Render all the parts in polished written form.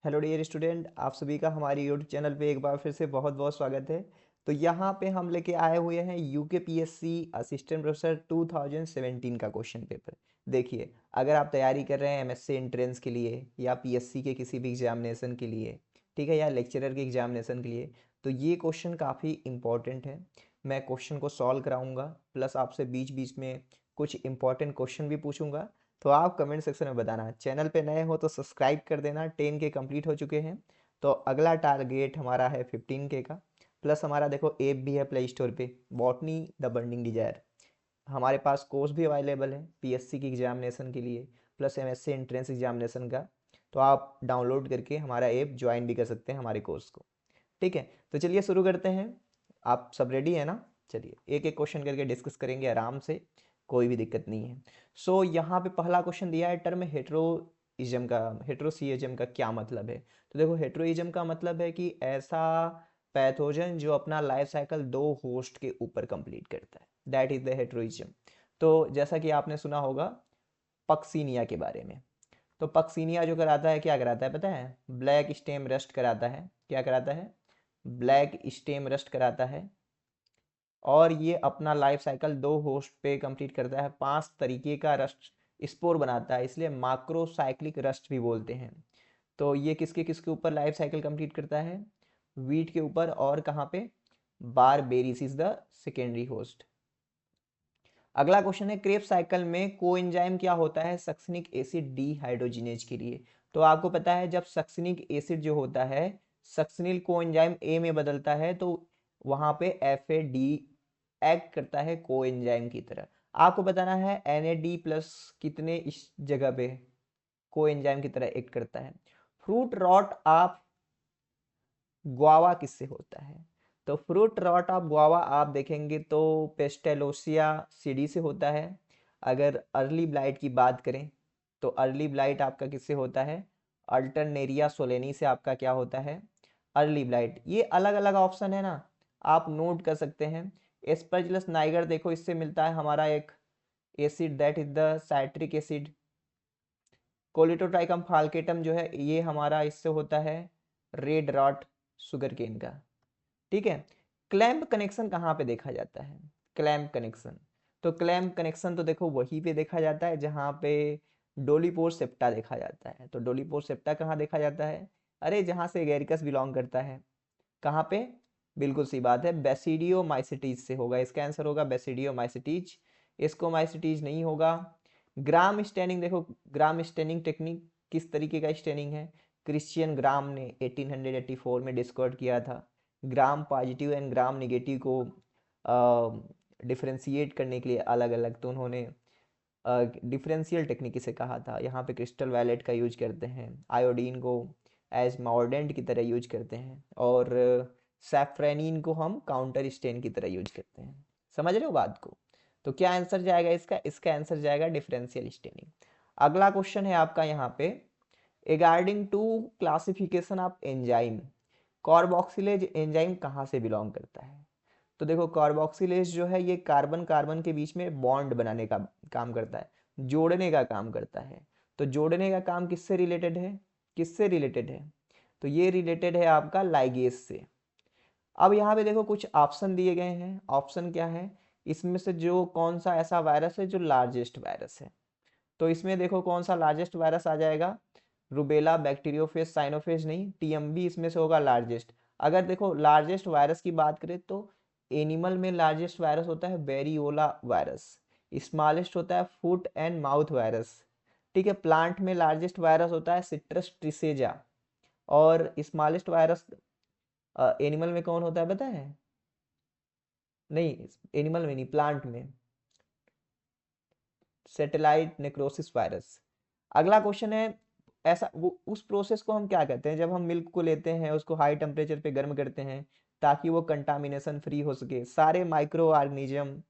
Hello dear student, आप सभी का हमारे यूट्यूब चैनल पे एक बार फिर से बहुत बहुत स्वागत है। तो यहाँ पे हम लेके आए हुए हैं यूके पीएससी असिस्टेंट प्रोफेसर 2017 का क्वेश्चन पेपर। देखिए, अगर आप तैयारी कर रहे हैं एमएससी एंट्रेंस के लिए या पीएससी के किसी भी एग्जामिनेशन के लिए, ठीक है, या लेक्चरर के एग्जामिनेशन के लिए, तो ये क्वेश्चन काफ़ी इंपॉर्टेंट है। मैं क्वेश्चन को सॉल्व कराऊंगा, प्लस आपसे बीच बीच में कुछ इंपॉर्टेंट क्वेश्चन भी पूछूंगा। तो आप कमेंट सेक्शन में बताना, चैनल पे नए हो तो सब्सक्राइब कर देना। 10 के कंप्लीट हो चुके हैं, तो अगला टारगेट हमारा है 15 के का। प्लस हमारा देखो ऐप भी है प्ले स्टोर पे, बॉटनी द बर्निंग डिजायर। हमारे पास कोर्स भी अवेलेबल है पीएससी की एग्जामिनेशन के लिए, प्लस एमएससी एंट्रेंस एग्जामिनेशन का। तो आप डाउनलोड करके हमारा ऐप ज्वाइन भी कर सकते हैं हमारे कोर्स को। ठीक है, तो चलिए शुरू करते हैं। आप सब रेडी है ना? चलिए एक एक क्वेश्चन करके डिस्कस करेंगे आराम से, कोई भी दिक्कत नहीं है। यहाँ पे पहला क्वेश्चन दिया है, टर्म हेट्रोइज्म का, हेट्रोसीइज्म का क्या मतलब है? तो देखो, हेट्रोइज्म का मतलब है कि ऐसा पैथोजन जो अपना लाइफ साइकिल दो होस्ट के ऊपर कंप्लीट करता है, दैट इज द हेट्रोइज्म। तो जैसा कि आपने सुना होगा पक्सीनिया के बारे में। तो पक्सीनिया जो कराता है, क्या कराता है पता है? ब्लैक स्टेम रस्ट कराता है। क्या कराता है? ब्लैक स्टेम रस्ट कराता है। और ये अपना लाइफ साइकिल दो होस्ट पे कंप्लीट करता है। 5 तरीके का रस्ट स्पोर बनाता है, इसलिए माक्रोसाइक्लिक रस्ट भी बोलते हैं। तो ये किसके किसके ऊपर लाइफ साइकिल कंप्लीट करता है? वीट के ऊपर, और कहाँ पे? बारबेरिस इज द सेकेंडरी होस्ट। अगला क्वेश्चन है, क्रेब साइकिल में कोएंजाइम क्या होता है सक्सिनिक एसिड डीहाइड्रोजिनेज के लिए? तो आपको पता है, जब सक्सिनिक एसिड जो होता है सक्सिनिल कोएंजाइम ए में बदलता है, तो वहां पे एफ एक्ट करता है कोएंजाइम की तरह। आपको बताना है Na प्लस कितने इस जगह पे कोएंजाइम की तरह एक्ट करता है। फ्रूट रॉट ऑफ गुआवा किससे होता है? तो फ्रूट रॉट ऑफ गुआवा आप देखेंगे तो पेस्टेलोसिया सीडी से होता है। अगर अर्ली ब्लाइट की बात करें तो अर्ली ब्लाइट आपका किससे होता है? अल्टरनेरिया सोलेनी से आपका क्या होता है? Early blight. ये अलग अलग ऑप्शन है ना, आप नोट कर सकते हैं। एस्परजिलस नाइगर देखो, इससे मिलता है हमारा एक acid, that is the citric acid. Colletotrichum falcatum जो है ये हमारा इससे होता है रेड रॉट शुगर केन का। ठीक है। क्लैंप कनेक्शन कहाँ पे देखा जाता है? क्लैंप कनेक्शन, तो क्लैंप कनेक्शन तो देखो वहीं पे देखा जाता है जहाँ पे डोलीपोर सेप्टा देखा जाता है। तो डोलीपोर सेप्टा कहाँ देखा जाता है? अरे जहाँ से एगेरिकस बिलोंग करता है। कहाँ पे? बिल्कुल सी बात है, बेसिडियोमाइसिटीज से होगा। इसका आंसर होगा बेसिडियोमाइसिटीज। इसको माइसिटीज नहीं होगा। ग्राम स्टेनिंग देखो, ग्राम स्टेनिंग टेक्निक किस तरीके का स्टेनिंग है? क्रिश्चियन ग्राम ने 1884 में डिस्कवर किया था। Gram positive and gram negative को डिफ्रेंशिएट करने के लिए अलग अलग, तो उन्होंने डिफरेंशियल टेक्निक इसे कहा था। यहाँ पे क्रिस्टल वायलेट का यूज करते हैं, आयोडीन को एज मॉर्डेंट की तरह यूज करते हैं, और सैफ्रेनिन को हम काउंटर स्टेन की तरह यूज करते हैं। समझ रहे हो बात को? तो क्या आंसर जाएगा इसका? इसका आंसर जाएगा डिफरेंशियल स्टेनिंग। अगला क्वेश्चन है आपका यहाँ पे, regarding to classification of enzyme, carboxylase enzyme कहाँ से बिलोंग करता है? तो देखो, कार्बोक्सिलेज जो है ये कार्बन कार्बन के बीच में बॉन्ड बनाने का काम करता है, जोड़ने का काम करता है। तो जोड़ने का काम किससे रिलेटेड है? किससे रिलेटेड है? तो ये रिलेटेड है आपका लाइगेज से। अब यहाँ पे देखो कुछ ऑप्शन दिए गए हैं। ऑप्शन क्या है? इसमें से जो कौन सा ऐसा वायरस है जो लार्जेस्ट वायरस है? तो इसमें देखो कौन सा लार्जेस्ट वायरस आ जाएगा? रूबेला, बैक्टीरियोफेज, साइनोफेज नहीं, टीएमबी इसमें से होगा लार्जेस्ट। अगर देखो लार्जेस्ट वायरस की बात करें तो एनिमल में लार्जेस्ट वायरस होता है वेरियोला वायरस। स्मॉलेस्ट होता है फुट एंड माउथ वायरस। ठीक है। प्लांट में लार्जेस्ट वायरस होता है सिट्रस ट्रिसेजा। और स्मॉलेस्ट वायरस एनिमल में कौन होता है पता है? नहीं, एनिमल में नहीं, प्लांट में सेटेलाइट नेक्रोसिस वायरस। अगला क्वेश्चन है, ऐसा वो उस प्रोसेस को हम क्या कहते हैं जब हम मिल्क को लेते हैं, उसको हाई टेम्परेचर पे गर्म करते हैं ताकि वो कंटामिनेशन फ्री हो सके, सारे माइक्रो ऑर्गेनिज्म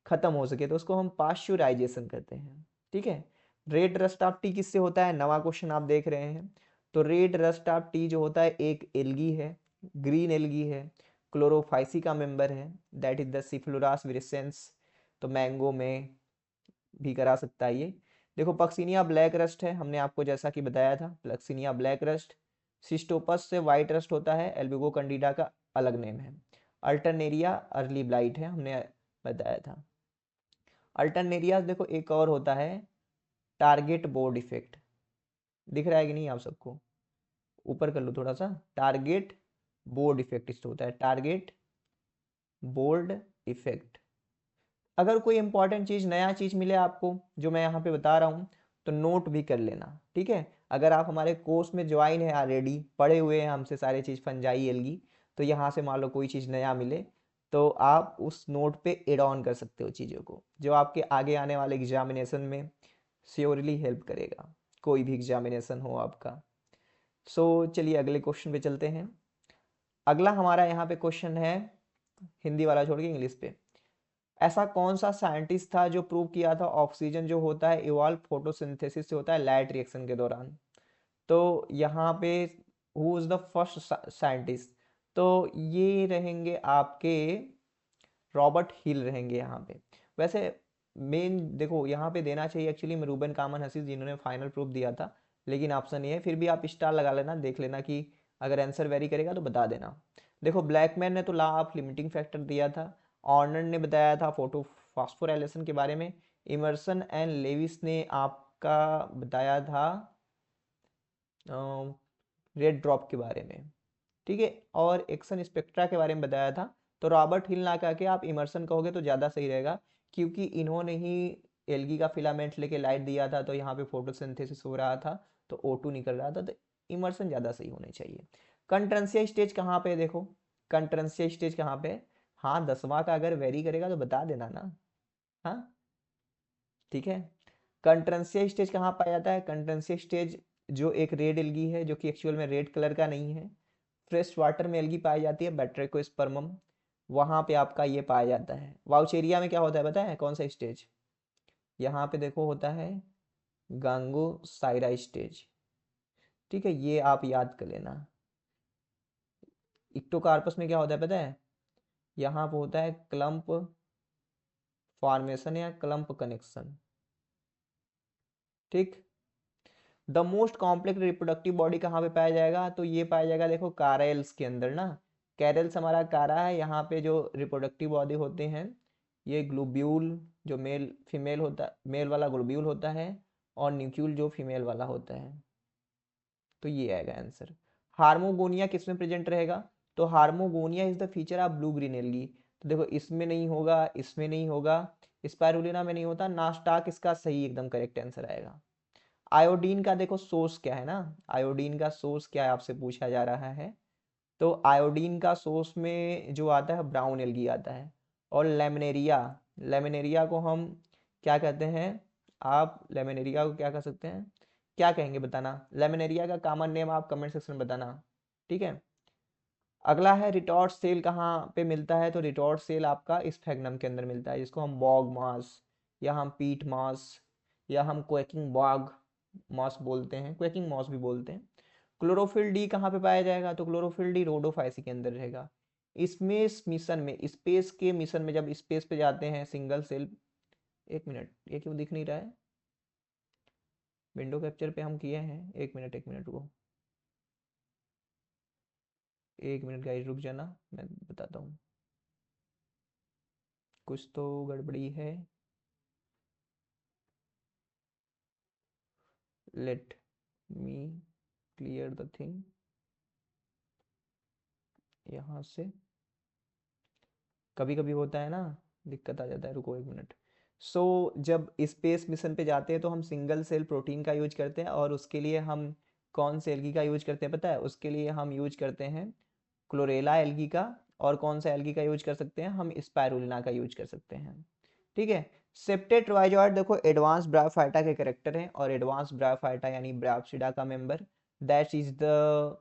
खत्म हो सके, तो उसको हम पाश्चुराइजेशन कहते हैं। ठीक है। रेड रस्ट ऑफ टी किससे होता है? नवा क्वेश्चन आप देख रहे हैं। तो रेड रस्ट ऑफ टी जो होता है एक एल्गी है, ग्रीन एल्गी है, क्लोरोफाइसी का मेंबर है, दैट इज द सिफ्लोरास विरिसेंस। तो मैंगो में भी करा सकता है ये। देखो पक्सिनिया ब्लैक रस्ट है, हमने आपको जैसा कि बताया था, पक्सिनिया ब्लैक रस्ट। सिस्टोपस से वाइट रस्ट होता है, एल्बिगो कैंडिडा का अलग नेम है। अल्टरनेरिया अर्ली ब्लाइट है, हमने बताया था। अल्टरनेरिया देखो एक और होता है टारगेट बोर्ड इफेक्ट, दिख रहा है कि नहीं आप सबको, ऊपर कर लो थोड़ा सा, टारगेट बोर्ड इफेक्ट इस होता है, टारगेट बोर्ड इफेक्ट। अगर कोई इंपॉर्टेंट चीज़ नया चीज़ मिले आपको जो मैं यहाँ पे बता रहा हूँ तो नोट भी कर लेना, ठीक है। अगर आप हमारे कोर्स में ज्वाइन है ऑलरेडी, पढ़े हुए हैं हमसे सारे चीज़ फंजाई एलगी, तो यहाँ से मान लो कोई चीज़ नया मिले तो आप उस नोट पे एड ऑन कर सकते हो चीज़ों को, जो आपके आगे आने वाले एग्जामिनेशन में श्योरली हेल्प करेगा, कोई भी एग्जामिनेशन हो आपका। सो चलिए अगले क्वेश्चन पे चलते हैं। अगला हमारा यहाँ पे क्वेश्चन है हिंदी वाला छोड़ के इंग्लिश पे। ऐसा कौन सा साइंटिस्ट था जो प्रूव किया था ऑक्सीजन जो होता है इवॉल्व फोटोसिंथेसिस से होता है लाइट रिएक्शन के दौरान। तो यहाँ पे who is the first scientist, तो ये रहेंगे आपके रॉबर्ट हिल रहेंगे यहाँ पे। वैसे मेन देखो यहाँ पे देना चाहिए एक्चुअली में रूबेन कामन हसीस जिन्होंने फाइनल प्रूफ दिया था, लेकिन ऑप्शन ये है, फिर भी आप स्टार लगा लेना, देख लेना कि अगर आंसर वेरी करेगा तो बता देना। देखो ब्लैकमैन ने तो लॉ ऑफ लिमिटिंग फैक्टर दिया था, ऑर्नर ने बताया था फोटो फॉस्फोराइलेशन के बारे में, इमर्सन एंड लेविस ने आपका बताया था रेड ड्रॉप के बारे में, ठीक है, और एक्शन स्पेक्ट्रा के बारे में बताया था। तो रॉबर्ट हिल ना कह के आप इमर्सन कहोगे तो ज़्यादा सही रहेगा, क्योंकि इन्होंने ही एल्गी का फिलामेंट लेके लाइट दिया था, तो यहाँ पे फोटोसिंथेसिस हो रहा था, तो O2 निकल रहा था, तो इमर्सन ज़्यादा सही होने चाहिए। कंट्रेंसिया स्टेज कहाँ पे देखो, कंट्रेंसिया स्टेज कहाँ पे, हाँ 10वां का अगर वेरी करेगा तो बता देना ना, हाँ ठीक है। कंट्रेंसिया स्टेज कहाँ पाया जाता है, कंट्रेंसिया स्टेज जो एक रेड एल्गी है, जो कि एक्चुअल में रेड कलर का नहीं है, फ्रेश वाटर में एल्गी पाई जाती है, बैट्रिकोस्पर्मम, वहाँ पे आपका ये पाया जाता है। वाउचेरिया में क्या होता है पता है कौन सा स्टेज, यहाँ पे देखो होता है गांगोसाइरा स्टेज, ठीक है, ये आप याद कर लेना। इक्टोकार्पस में क्या होता है पता है, यहाँ पे होता है क्लम्प फॉर्मेशन या क्लम्प कनेक्शन, ठीक। The most complex reproductive body कहाँ पे पाया जाएगा, तो ये पाया जाएगा देखो कैरल्स के अंदर ना, कैरल्स हमारा कारा है, यहाँ पे जो रिप्रोडक्टिव बॉडी होते हैं ये ग्लोब्यूल जो मेल फीमेल होता, मेल वाला ग्लोब्यूल होता है, और न्यूक्यूल जो फीमेल वाला होता है, तो ये आएगा आंसर। हार्मोगोनिया किस में प्रेजेंट रहेगा, तो hormogonia is the feature of blue green algae, तो देखो इसमें नहीं होगा, इसमें नहीं होगा, स्पाइरुलिना में नहीं होता, नास्टाक इसका सही एकदम करेक्ट आंसर आएगा। आयोडीन का देखो सोर्स क्या है ना, आयोडीन का सोर्स क्या है आपसे पूछा जा रहा है, तो आयोडीन का सोर्स में जो आता है ब्राउन एल्गी आता है। और लेमिनेरिया, लेमिनेरिया को हम क्या कहते हैं, आप लेमिनेरिया को क्या कह सकते हैं, क्या कहेंगे बताना, लेमिनेरिया का कॉमन नेम आप कमेंट सेक्शन में बताना, ठीक है। अगला है रिटॉर्ट सेल कहाँ पे मिलता है, तो रिटॉर्ट सेल आपका स्फेग्नम के अंदर मिलता है, जिसको हम बॉग मास या हम पीट मास या हम क्वेकिंग बॉग मॉस बोलते हैं, क्वेकिंग मॉस भी बोलते हैं। क्लोरोफिल डी कहाँ पे पाया जाएगा, तो क्लोरोफिल डी रोडोफाइसी के अंदर रहेगा। इसमें मिशन में, स्पेस के मिशन में जब स्पेस पे जाते हैं सिंगल सेल, एक मिनट ये क्यों दिख नहीं रहा है, विंडो कैप्चर पे हम किए हैं, एक मिनट रुको, एक मिनट गाइस रुक जाना, मैं बताता हूँ, कुछ तो गड़बड़ी है, let me clear the thing, यहाँ से कभी कभी होता है ना, दिक्कत आ जाता है, रुको एक मिनट। सो जब स्पेस मिशन पे जाते हैं तो हम सिंगल सेल प्रोटीन का यूज करते हैं, और उसके लिए हम कौन से एल्गी का यूज करते हैं पता है, उसके लिए हम यूज करते हैं क्लोरेला एल्गी का, और कौन सा एल्गी का यूज कर सकते हैं, हम स्पाइरुलिना का यूज कर सकते हैं, ठीक है। सेप्टेट ट्राइजॉइड देखो एडवांस ब्रायोफाइटा के करेक्टर हैं, और एडवांस ब्रायोफाइटा यानी ब्रायोप्सिडा का मेंबर, दैट इज द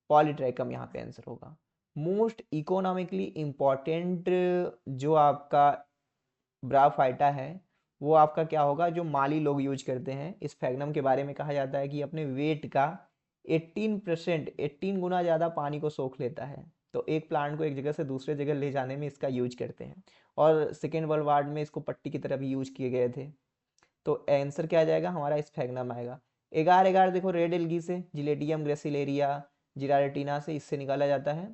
पॉलीट्रैकम यहाँ पे आंसर होगा। मोस्ट इकोनॉमिकली इम्पॉर्टेंट जो आपका ब्रायोफाइटा है वो आपका क्या होगा, जो माली लोग यूज करते हैं, इस फैगनम के बारे में कहा जाता है कि अपने वेट का 18% 18 गुना ज़्यादा पानी को सोख लेता है, तो एक प्लांट को एक जगह से दूसरे जगह ले जाने में इसका यूज करते हैं, और सेकेंड वर्ल्ड वार में इसको पट्टी की तरह भी यूज किए गए थे। तो आंसर क्या आ जाएगा हमारा, स्फेग्नम आएगा। एगार एगार देखो रेड एल्गी से, जिलेटियम ग्रेसिलेरिया, जिराल्टिना से, इससे निकाला जाता है।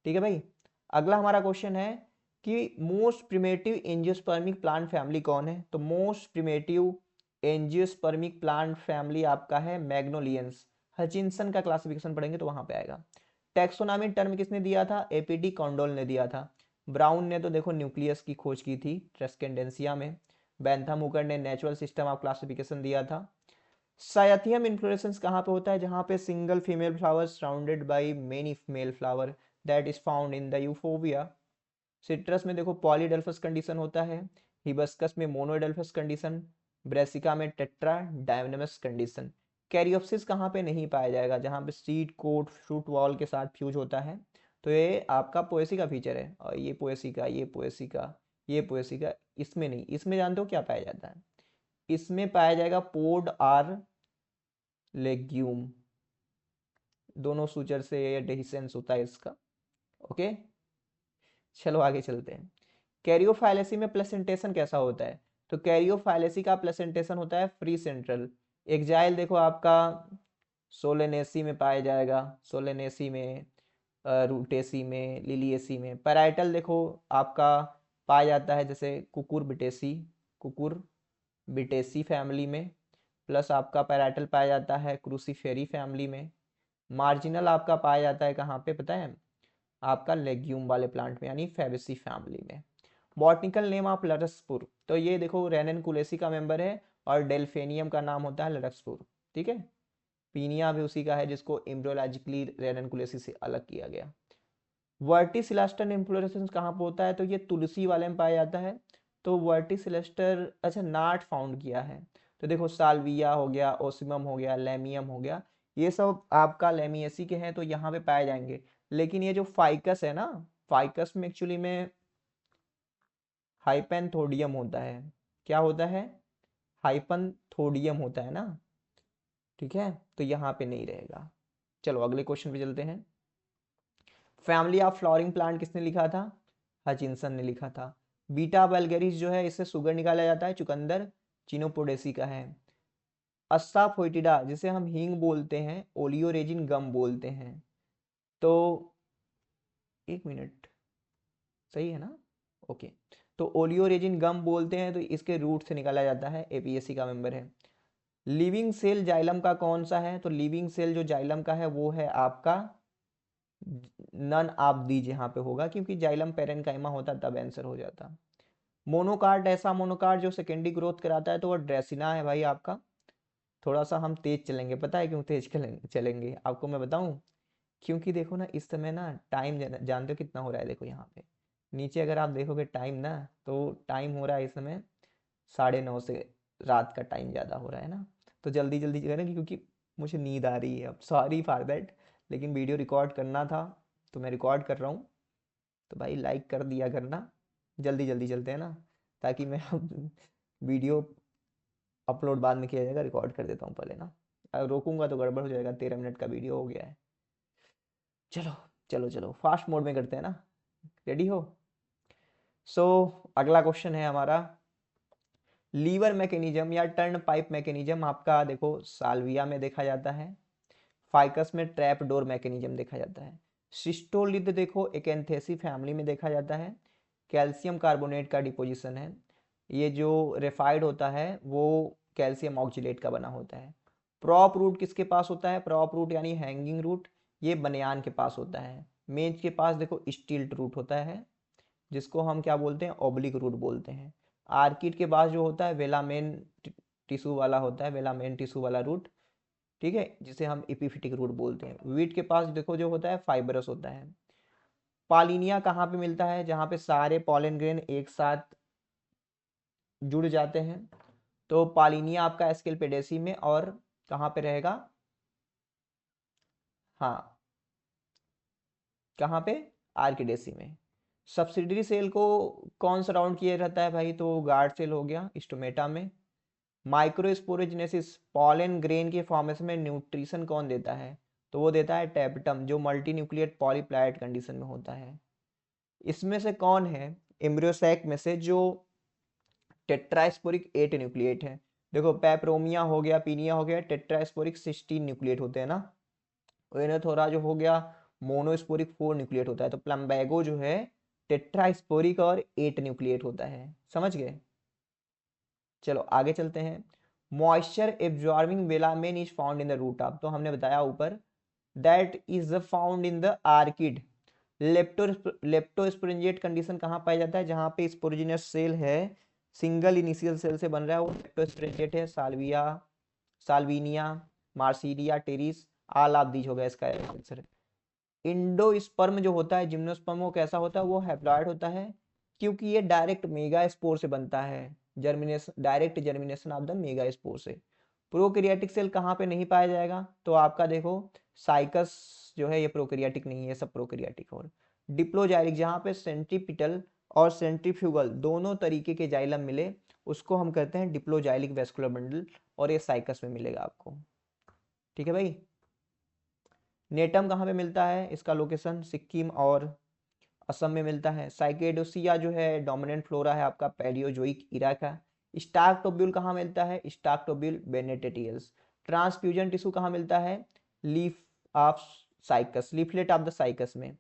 ठीक है भाई। अगला हमारा क्वेश्चन है कि most primitive angiospermic plant family कौन है? तो most primitive angiospermic plant family आपका है मैग्नोलियंस। हचिंसन का क्लासिफिकेशन पढ़ेंगे तो वहां पे आएगा। टैक्सोनॉमी टर्म किसने दिया था? एपीडी कॉन्डोल ने दिया था। ब्राउन ने तो देखो न्यूक्लियस की खोज की थी ट्रेस्केंडेंसिया में। बेंथम हुकर ने नेचुरल सिस्टम ऑफ क्लासिफिकेशन दिया था। साइथियम इन्फ्लोरेसेंस कहाँ पे होता है? जहाँ पे single female flower surrounded by many male flower, that is found in the यूफोबिया। सिट्रस में देखो पॉलीडेल्फस कंडीशन होता है। हिबिस्कस में मोनोडेल्फस कंडीशन। ब्रेसिका में टेट्रा डायनेमस कंडीशन। कैरियोप्सिस कहाँ पे नहीं पाया जाएगा? जहाँ पे सीड कोट फ्रूट वॉल के साथ फ्यूज होता है। तो ये आपका पोएसी का फीचर है। और ये पोएसी का, ये पोएसी का, ये पोएसी का, इसमें नहीं। इसमें जानते हो क्या पाया जाता है? इसमें पाया जाएगा पोड आर लेग्यूम। दोनों सूचर से डेहिसेंस होता है इसका। ओके, चलो आगे चलते हैं। कैरियोफाइलेसी में प्लेसेंटेशन कैसा होता है? तो कैरियोफाइलेसी का प्लेसेंटेशन होता है फ्री सेंट्रल। एक्जाइल देखो आपका सोलेनेसी में पाया जाएगा, सोलेनेसी में, रूटेसी में, लिलिएसी में। पैराइटल देखो आपका पाया जाता है जैसे कुकुर बिटेसी, कुकुर बिटेसी फैमिली में। प्लस आपका पैराइटल पाया जाता है क्रूसीफेरी फैमिली में। मार्जिनल आपका पाया जाता है कहाँ पे पता है? आपका लेग्यूम वाले प्लांट में, यानी फेबेसी फैमिली में। बॉटनिकल नेम ऑफ लरसपुर, तो ये देखो रेननकुलेसी का मेंबर है और डेल्फेनियम का नाम होता है लरसपुर। ठीक है। पीनिया भी उसी का है जिसको एम्ब्रियोलॉजिकली रेननकुलेसी से अलग किया गया। वर्टिसिलास्टर इन्फ्लोरेसेंस कहाँ पे होता है? तो ये तुलसी वाले में पाया जाता है। तो वर्टिसिलास्टर अच्छा नाट फाउंड किया है। तो देखो साल्विया हो गया, ओसिमम हो गया, लेमियम हो गया, ये सब आपका लेमिएसी के हैं तो यहाँ पे पाए जाएंगे। लेकिन ये जो फाइकस है ना, फाइकस में एक्चुअली में हाइपेंथोडियम होता है। क्या होता है? हाइपेंथोडियम होता है ना। ठीक है, तो यहाँ पे नहीं रहेगा। चलो अगले क्वेश्चन पे चलते हैं। फैमिली ऑफ फ्लावरिंग प्लांट किसने लिखा था? हचिंसन ने लिखा था। बीटा वल्गेरिस जो है इससे शुगर निकाला जाता है, चुकंदर चिनोपोडेसी का है। अस्साफोइटिडा जिसे हम हींग बोलते हैं, ओलियोरेजिन गम बोलते हैं। तो एक मिनट, सही है ना? ओके। तो ओलियोरेजिन गम बोलते हैं तो इसके रूट से निकाला जाता है, एपीएससी का मेंबर है। लिविंग सेल जाइलम का कौन सा है? तो लिविंग सेल जो जाइलम का है वो है आपका नन आप दीज यहाँ पे होगा, क्योंकि जाइलम पेरेनकाइमा होता तब आंसर हो जाता। मोनोकार्ड ऐसा मोनोकार्ड जो सेकेंडरी ग्रोथ कराता है तो वो ड्रेसिना है भाई आपका। थोड़ा सा हम तेज चलेंगे, पता है क्यों तेज चलेंगे आपको मैं बताऊं? क्योंकि देखो ना इस समय ना टाइम जानते हो कितना हो रहा है? देखो यहाँ पे नीचे अगर आप देखोगे टाइम ना, तो टाइम हो रहा है इस समय 9:30 से, रात का टाइम ज़्यादा हो रहा है ना। तो जल्दी जल्दी करें क्योंकि मुझे नींद आ रही है अब, सॉरी फॉर दैट। लेकिन वीडियो रिकॉर्ड करना था तो मैं रिकॉर्ड कर रहा हूँ। तो भाई लाइक कर दिया करना। जल्दी जल्दी चलते हैं ना, ताकि मैं वीडियो अपलोड बाद में किया जाएगा, रिकॉर्ड कर देता हूँ पहले ना। अगर रोकूंगा तो गड़बड़ हो जाएगा, 13 मिनट का वीडियो हो गया है। चलो चलो चलो फास्ट मोड में करते हैं ना। रेडी हो? सो अगला क्वेश्चन है हमारा, लीवर मैकेनिज्म या टर्न पाइप मैकेनिज्म आपका देखो साल्विया में देखा जाता है। फाइकस में ट्रैप डोर मैकेनिज्म देखा जाता है। सिस्टोलिथ देखो एकेंथेसी फैमिली में देखा जाता है। कैल्शियम कार्बोनेट का डिपोजिशन है। ये जो रेफाइड होता है वो कैल्शियम ऑक्जिलेट का बना होता है। प्रॉप रूट किसके पास होता है? प्रॉप रूट यानी हैंगिंग रूट, ये बनियान के पास होता है। मेज के पास देखो स्टील्ट रूट होता है, जिसको हम क्या बोलते हैं? ओब्लिक रूट बोलते हैं। आर्किड के पास जो होता है वेलामेन टिश्यू वाला होता है, वेलामेन टिश्यू वाला रूट। ठीक है, जिसे हम एपिफिटिक रूट बोलते हैं। वीट के पास देखो जो होता है फाइबरस होता है। पालिनिया कहाँ पे मिलता है? जहाँ पे सारे पॉलन ग्रेन एक साथ जुड़ जाते हैं। तो पालिनिया आपका एस्केलपेडेसी में, और कहाँ पे रहेगा? हाँ, कहाँ पे? आर्किडेसी में। सब्सिडरी सेल को कौन सराउंड किया रहता है भाई? तो गार्ड सेल हो गया स्टोमेटा में। माइक्रोस्पोरेजिनेसिस पॉलन ग्रेन के फॉर्मेशन में न्यूट्रिशन कौन देता है? तो वो देता है टेप्टम, जो मल्टी न्यूक्लिएट पॉलीप्लाइड कंडीशन में होता है। इसमें से कौन है एम्ब्रियोसैक में से जो टेट्रास्पोरिक 8 न्यूक्लिएट है? देखो पेपरोमिया हो गया, पीनिया हो गया, टेट्रास्पोरिक 16 न्यूक्लिएट होते हैं ना। ओएनोथोरा जो हो गया मोनोस्पोरिक 4 न्यूक्लिएट होता है। तो प्लम्बैगो जो है टेट्रास्पोरिक और 8 न्यूक्लिएट होता है। समझ गए? चलो आगे चलते हैं। Moisture absorbing velamen is found in the root of, तो हमने बताया ऊपर that is found in the orchid. Leptosporangiate condition कहाँ पाया जाता है? जहाँ पे स्पोरोजिनस सेल है, सिंगल इनिशियल सेल से बन रहा है, वो लेप्टोस्पोरेंजिएट है। Salvia, Salvinia, Marsilea, Pteris, all of these हो गया इसका आंसर। इंडोस्पर्म जो होता है जिम्नोस्पर्म, वो कैसा होता है? वो हैप्लॉइड होता है, क्योंकि ये डायरेक्ट मेगा स्पोर से बनता है। Germination, direct germination of the mega spore से। प्रोकैरियोटिक सेल कहाँ पे नहीं पाया जाएगा? तो आपका देखो साइकस जो है ये प्रोकैरियोटिक नहीं है, सब प्रोकैरियोटिक। और डिप्लोजाइलिक जहाँ पे सेंट्रीपिटल और सेंट्रीफ्यूगल दोनों तरीके के जाइलम मिले, उसको हम कहते हैं डिप्लोजाइलिक वेस्कुलर बंडल, और ये साइकस में मिलेगा आपको। ठीक है भाई। नेटम कहाँ पे मिलता है? इसका लोकेशन सिक्किम और असम में मिलता है। साइकेडोसिया जो है डोमिनेंट फ्लोरा है आपका पैलियोजोइक इरा का। स्टार्क टोब्यूल कहाँ मिलता है? Stark tubule Bennettitales. Transfusion tissue कहाँ मिलता है? Leaf of Cycas, leaflet of the Cycas में।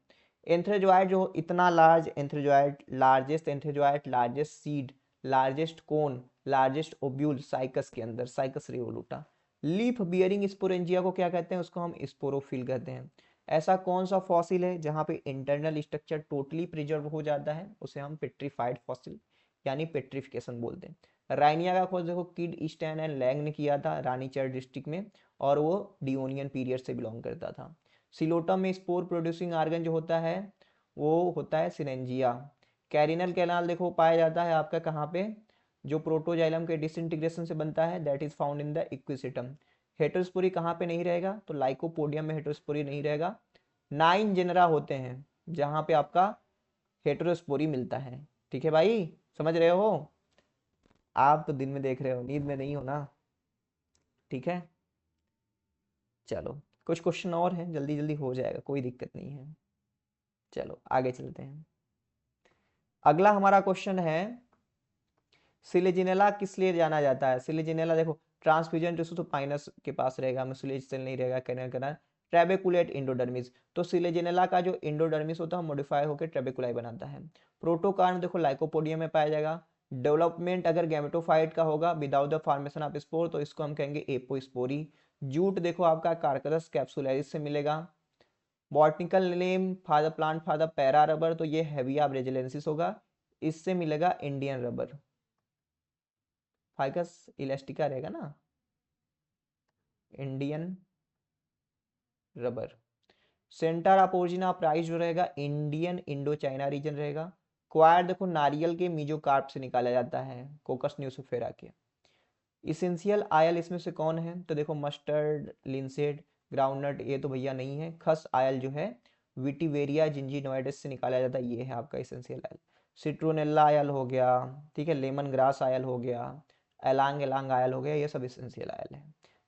एंथ्रेजोइड जो इतना large antherozoid, largest antherozoid, largest seed, largest cone, largest ovule Cycas के अंदर, Cycas revoluta. Leaf bearing sporangia को क्या कहते हैं? उसको हम स्पोरोफिल कहते हैं। ऐसा कौन सा फॉसिल है जहाँ पे इंटरनल स्ट्रक्चर टोटली प्रिजर्व हो जाता है? उसे हम पेट्रीफाइड फॉसिल यानी पेट्रिफिकेशन बोलते हैं। राइनिया का खोज देखो किड स्टैन एंड लैंग ने किया था रानीचर डिस्ट्रिक्ट में, और वो डिओनियन पीरियड से बिलोंग करता था। सिलोटम में स्पोर प्रोड्यूसिंग आर्गन जो होता है वो होता है सिनेंजिया। कैरिनल कैनाल देखो पाया जाता है आपका कहाँ पे? जो प्रोटोजाइलम के डिसइंटीग्रेशन से बनता है, that is found in the equisetum. Heterospory कहाँ पे नहीं रहेगा? तो लाइकोपोडियम में हेटरोस्पोरी नहीं रहेगा। 9 जेनरा होते हैं जहाँ पे आपका हेटरोस्पोरी मिलता है। ठीक है भाई, समझ रहे हो? आप तो दिन में देख रहे हो, नींद में नहीं हो ना। ठीक है, चलो कुछ क्वेश्चन और हैं, जल्दी जल्दी हो जाएगा, कोई दिक्कत नहीं है। चलो आगे चलते हैं। अगला हमारा क्वेश्चन है सिलेजिनेला किस लिए जाना जाता है? सिलेजिनेला देखो ट्रांसफ्यूजन टिश्यू तो पाइनस के पास रहेगा, म्यूसिलेज सेल नहीं रहेगा, कैनल कैनल। ट्रेबेकुलेट इंडोडर्मिस, तो सिलेजिनेला का जो इंडोडर्मिस होता है मॉडिफाई होकर ट्रेबेकुलाई बनाता है। प्रोटोकार्न देखो लाइकोपोडियम में पाया जाएगा। डेवलपमेंट अगर गैमेटोफाइट का होगा without the formation of spore, तो इसको हम कहेंगे एपोस्पोरी। जूट देखो आपका कार्करस कैप्सुलरिस से मिलेगा। Botanical name for the plant for the para rubber, तो ये हेविया ब्रेजिलेंसिस होगा, इससे मिलेगा इंडियन रबर। फाइकस इलास्टिका रहेगा ना, Indian rubber. Centre of origin of price जो रहेगा इंडियन इंडो चाइना रीजन रहेगा। क्वायर देखो नारियल के मीजोकार्प से निकाला जाता है, कोकस न्यूसिफेरा के। इसेंशियल आयल इसमें से कौन है? तो देखो मस्टर्ड, लिंसेड, ग्राउंडनट, ये तो भैया नहीं है। खस आयल जो है विटिवेरिया जिंजीनोइडिस से निकाला जाता है, ये है आपका इसेंशियल आयल। सिट्रोनेला आयल हो गया, ठीक है, लेमन ग्रास आयल हो गया, एलांग एलांग आयल हो गया, ये सब इसेंशियल आयल है।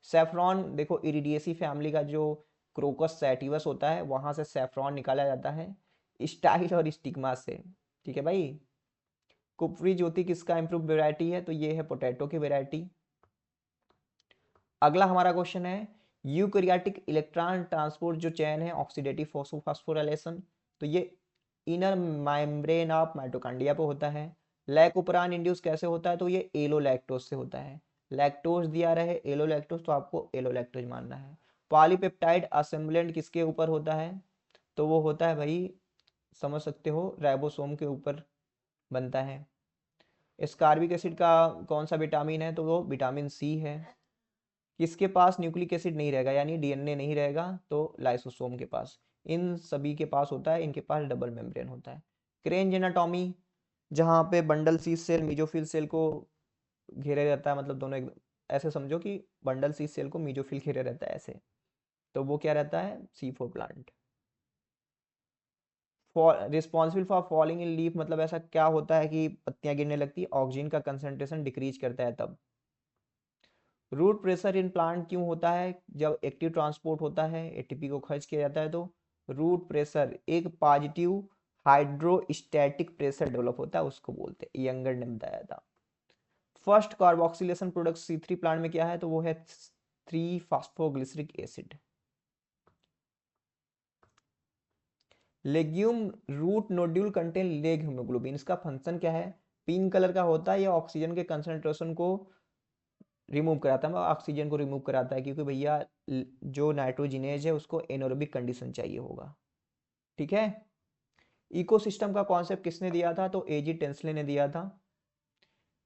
सेफ्रॉन देखो इरिडिएसी फैमिली का जो क्रोकस सैटिवस होता है वहां से सेफ्रॉन निकाला जाता है, स्टाइल और स्टिग्मा से। ठीक है भाई। कुपरी ज्योति किसका इंप्रूव वेराइटी है? तो ये है पोटैटो की वेराइटी। अगला हमारा क्वेश्चन है यूकैरियोटिक इलेक्ट्रॉन ट्रांसपोर्ट जो चेन है ऑक्सीडेटिव फॉस्फोफॉस्फोराइलेशन, तो ये इनर मेम्ब्रेन ऑफ माइटोकॉन्ड्रिया पे होता है। लैकोपरान इंड्यूस कैसे होता है? तो ये एलोलैक्टोज से होता है। लैक्टोज दिया रहे एलोलैक्टोज, तो आपको एलोलैक्टोज मानना है। पॉलीपेप्टाइड असेंबलेंट किसके ऊपर होता है? तो वो होता है भाई, समझ सकते हो, राइबोसोम के ऊपर बनता है। एस्कॉर्बिक एसिड का कौन सा विटामिन है? तो वो विटामिन सी है। किसके पास न्यूक्लिक एसिड नहीं रहेगा यानी डीएनए नहीं रहेगा? तो लाइसोसोम के पास। इन सभी के पास होता है, इनके पास डबल मेम्ब्रेन होता है। क्रेंज एनाटॉमी जहाँ पे बंडल सी सेल मीजोफिल सेल को घेरे रहता है, मतलब दोनों ऐसे समझो कि बंडल सी सेल को मीजोफिल घेरे रहता है ऐसे, तो वो क्या रहता है? C4 plant. Responsible for falling in leaf, मतलब ऐसा क्या होता है कि पत्तियां गिरने लगती है? ऑक्सीजन का कंसंट्रेशन डिक्रीज करता है तब। रूट प्रेशर इन प्लांट क्यों होता है? जब एक्टिव ट्रांसपोर्ट होता है एटीपी को खर्च किया जाता है, तो रूट प्रेशर एक पॉजिटिव हाइड्रोस्टैटिक प्रेशर डेवलप होता है, उसको बोलते हैं, यंगर ने बताया था। First carboxylation product C3 plant में क्या है, तो वो है three phosphoglyceric acid. Legume root nodule contain leg haemoglobin, इसका फंक्शन क्या है, पिंक कलर का होता है, ये ऑक्सीजन के कंसंट्रेशन को रिमूव कराता है, ऑक्सीजन को रिमूव कराता है, क्योंकि भैया जो नाइट्रोजिनेज है उसको एनोरोबिक कंडीशन चाहिए होगा। ठीक है। इकोसिस्टम का कॉन्सेप्ट किसने दिया था, तो एजी टेंसले ने दिया था।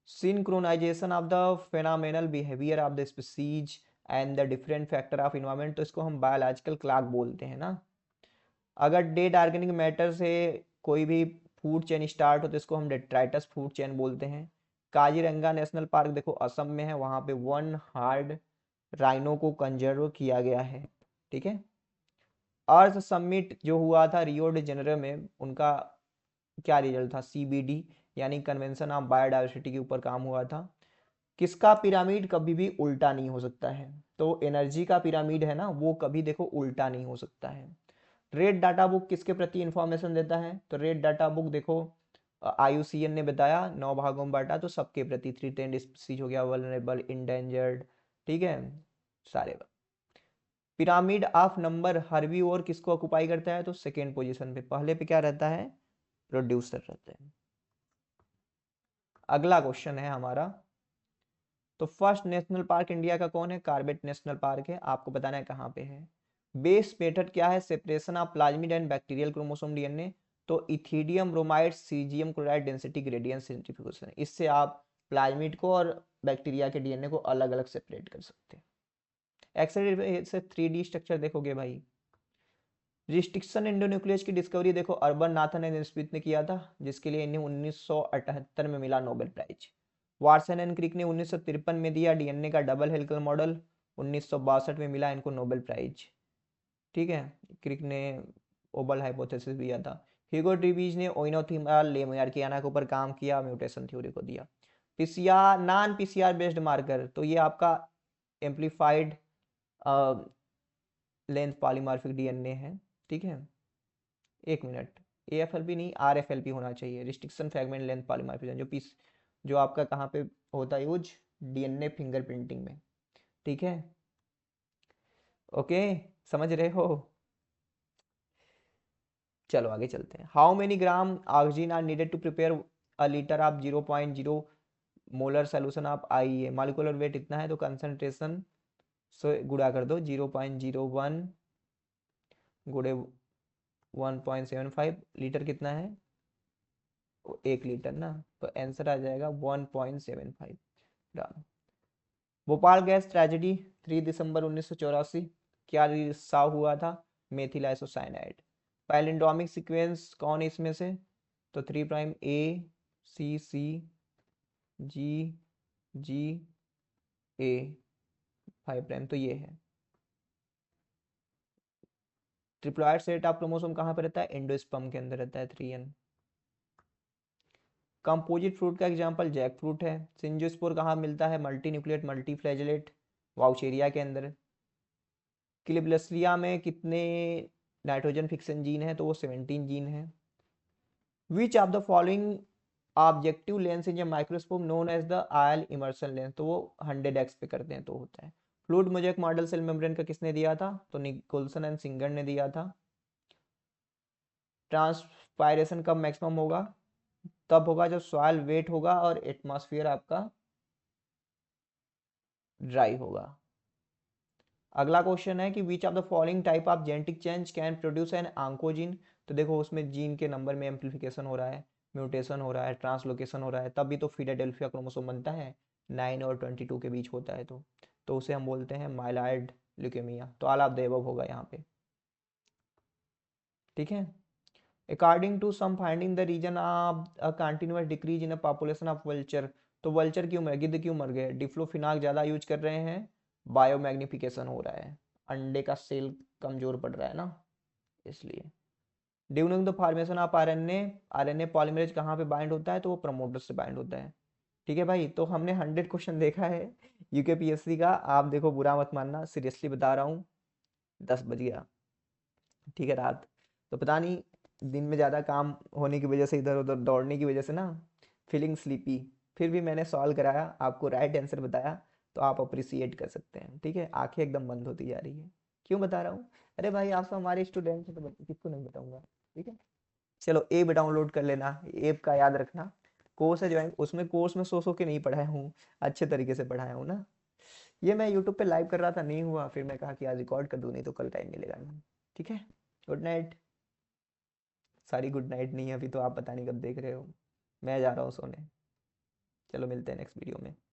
Synchronisation of the phenomenal behaviour of the species and the different factor of environment, तो इसको हम बायोलॉजिकल क्लॉक बोलते हैं ना। अगर डेड ऑर्गेनिक मैटर से कोई भी फूड चेन स्टार्ट हो तो इसको हम डेट्राइटस फूड चेन बोलते हैं। काजीरंगा नेशनल पार्क देखो असम में है, वहाँ पे 1 हार्ड राइनो को कंजर्व किया गया है। ठीक है। अर्थ समिट जो हुआ था रियो डी जेनेरो में, उनका क्या रिजल्ट था, CBD यानी कन्वेंशन ऑफ बायोडाइवर्सिटी के ऊपर काम हुआ था। किसका पिरामिड कभी भी उल्टा नहीं हो सकता है, तो एनर्जी का पिरामिड है ना, वो कभी देखो उल्टा नहीं हो सकता है। रेड डाटा बुक किसके प्रति इंफॉर्मेशन देता है, तो रेड डाटा बुक देखो IUCN ने बताया 9 भागों में बांटा, तो सबके प्रति थ्रेटेंड स्पीसीज हो गया, वल्नरेबल, इंडेंजर्ड। ठीक है, सारे। पिरामिड ऑफ नंबर हर्बी और किसको ऑक्युपाई करता है, तो सेकेंड पोजीशन पे। पहले पे क्या रहता है, प्रोड्यूसर रहते हैं। अगला क्वेश्चन है हमारा, तो फर्स्ट नेशनल पार्क इंडिया का कौन है, कार्बेट नेशनल पार्क है। आपको बताना है कहाँ पे है। बेस मेथड क्या है, separation of plasmid and bacterial chromosome DNA, तो ethidium bromide caesium chloride density gradient centrifugation, इससे आप प्लाज्मिड को और बैक्टीरिया के DNA को अलग अलग सेपरेट कर सकते हैं। एक्सरे से 3D स्ट्रक्चर देखोगे भाई। रिस्ट्रिक्शन एंडोन्यूक्लियस की डिस्कवरी देखो अर्बन नाथन एंड स्मिथ ने किया था, जिसके लिए इन्हें 1978 में मिला Nobel prize. Watson and Crick ने 1953 में दिया DNA का डबल हेलिकल मॉडल, 1962 में मिला इनको नोबेल प्राइज। ठीक है, क्रिक ने ओबल हाइपोथेसिस दिया था। ह्यूगो ट्रीबीज ने ओइनोथिमल लेमोयार्कियाना के ऊपर काम किया, म्यूटेशन थ्योरी को दिया। PCR non PCR based marker, तो ये आपका एम्पलीफाइड लेंथ पॉलीमॉर्फिक DNA है। ठीक है, एक मिनट, AFLP नहीं RFLP होना चाहिए, रिस्ट्रिक्शन फ्रैगमेंट लेंथ पॉलीमॉर्फिज्म, जो आपका कहाँ पे होता है यूज, DNA फिंगरप्रिंटिंग में। ठीक है, ओके, समझ रहे हो। चलो आगे चलते हैं। How many gram oxygen are needed to prepare a litre of 0.0 molar solution of IEA, molecular weight इतना है, तो कंसंट्रेशन से गुणा कर दो, 0.01 गुणे 1.75, लीटर कितना है, 1 लीटर ना, तो आंसर आ जाएगा 1.75 ग्राम। भोपाल गैस ट्रेजेडी 3 दिसंबर 1984, क्या रिसाव हुआ था, मेथिल आइसोसाइनाइड। पैलिंड्रोमिक सीक्वेंस कौन है इसमें से, तो 3 प्राइम ACCGGA 5 प्राइम, तो ये है। ट्रिप्लॉइड सेट ऑफ क्रोमोसोम कहाँ पर रहता है, एंडोस्पर्म के अंदर रहता है, 3N। कंपोजिट फ्रूट का एग्जांपल जैक फ्रूट है। सिंजियोस्पोर कहाँ मिलता है, multi nucleate multi flagellate Vaucheria के अंदर। क्लिबलस्लिया में कितने नाइट्रोजन फिक्सन जीन है, तो वो 17 जीन है। Which of the following objective lens in microscope known as the oil immersion lens, तो वो 100x पे करते हैं तो होता है। Fluid mosaic model cell membrane का किसने दिया था, तो निकोलसन एंड सिंगर ने दिया था। ट्रांसपायरेशन कब मैक्सिमम होगा, तब होगा जब सॉइल वेट होगा और एटमॉस्फेयर आपका ड्राई होगा। अगला क्वेश्चन है कि विच of the following type of genetic change can produce an oncogene, तो देखो उसमें जीन के नंबर में एम्प्लीफिकेशन हो रहा है, म्यूटेशन हो रहा है, ट्रांसलोकेशन हो रहा है, तब भी तो फिलाडेल्फिया क्रोमोसोम बनता है, 9 और 22 के बीच होता है, तो उसे हम बोलते हैं माइलॉइड ल्यूकेमिया, तो ऑल ऑफ द अबव होगा यहाँ पे। ठीक है। According to some finding the reason of a continuous decrease in a population of vulture, तो वल्चर क्यों मर, गिद्ध क्यों मर गए, डिफ्लोफिनाक ज़्यादा यूज कर रहे हैं, बायोमैग्निफिकेशन हो रहा है, अंडे का सेल कमजोर पड़ रहा है ना, इसलिए। During the formation of RNA polymerase कहाँ पे बाइंड होता है, तो वो प्रमोटर से बाइंड होता है। ठीक है भाई, तो हमने 100 क्वेश्चन देखा है UKPSC का, आप देखो बुरा मत मानना, सीरियसली बता रहा हूँ। 10 बज गया, ठीक है, रात, तो पता नहीं दिन में ज़्यादा काम होने की वजह से, इधर उधर दौड़ने की वजह से ना, फीलिंग स्लीपी, फिर भी मैंने सॉल्व कराया, आपको राइट आंसर बताया, तो आप अप्रिसिएट कर सकते हैं। ठीक है, आंखें एकदम बंद होती जा रही है। क्यों बता रहा हूँ? अरे भाई आप तो हमारे स्टूडेंट हैं, तो किसको नहीं बताऊंगा। ठीक है, चलो ऐप डाउनलोड कर लेना, ऐप का याद रखना। कोर्स है ज्वाइन, उसमें कोर्स में सो के नहीं पढ़ाया हूँ, अच्छे तरीके से पढ़ाया हूँ ना। ये मैं यूट्यूब पे लाइव कर रहा था, नहीं हुआ, फिर मैं कहा कि आज रिकॉर्ड कर दूँ, नहीं तो कल टाइम मिलेगा नहीं। ठीक है, गुड नाइट। सारी गुड नाइट नहीं है, अभी तो आप पता नहीं कब देख रहे हो। मैं जा रहा हूँ सोने। चलो मिलते हैं नेक्स्ट वीडियो में।